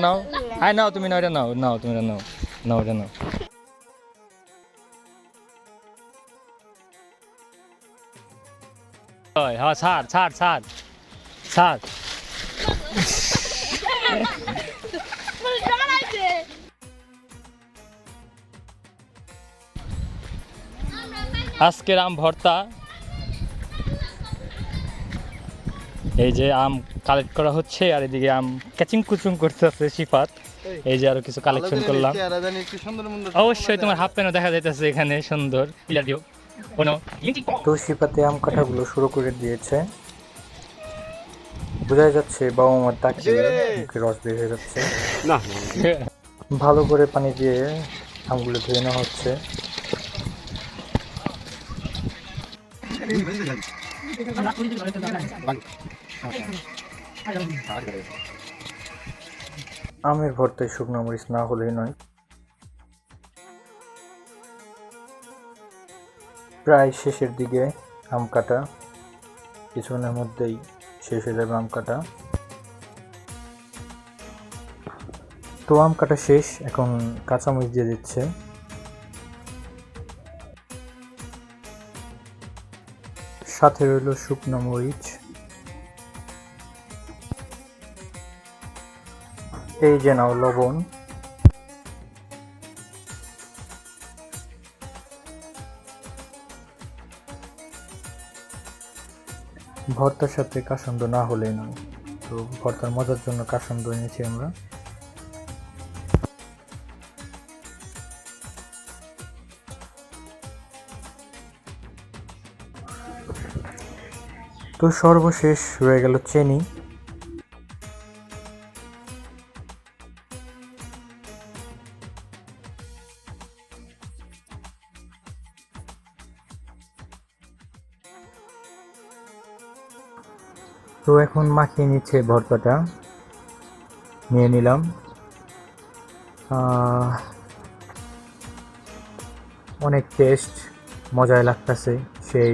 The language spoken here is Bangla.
নাও আয় নাও তুমি নাও এটা নাও নাও তুমি এটা নাও নাও এটা নাও হ্যাঁ ছাড় ছাড় ছাড় ছাড় আজকের আম ভর্তা এই যে আম কালেক্ট করা হচ্ছে আর এদিকে আম ক্যাচিং কুচুং করতেছে সিফাত এই যে আরো কিছু কালেকশন করলাম অবশ্যই তোমার হাফ প্যান্টও দেখা যাইতেছে এখানে সুন্দর তো সিফাতে আম কাটাগুলো শুরু করে দিয়েছে বোঝা যাচ্ছে বাবা মার তাকিয়ে রস বের হয়ে যাচ্ছে না ভালো করে পানি দিয়ে আমগুলো ধুয়ে নেওয়া হচ্ছে আমের ভর্তায় শুকনো মরিচ না হলেই নয় প্রায় শেষের দিকে আম কাটা কিছুক্ষণের মধ্যেই শেষ হয়ে যাবে আম কাটা তো আম কাটা শেষ এখন কাঁচামরিচ দিয়ে দিচ্ছে সাথে রইল শুকনো মরিচ এই যে নাও লবণ ভর্তার সাথে কাসন্দ না হলেই নয় তো ভর্তার মজার জন্য কাসন্দ এনেছি আমরা তো সর্বশেষ রয়ে গেল চেনি তো এখন মাখিয়ে নিচ্ছে ভর্তাটা নিয়ে নিলাম অনেক টেস্ট মজায় লাগতেছে সেই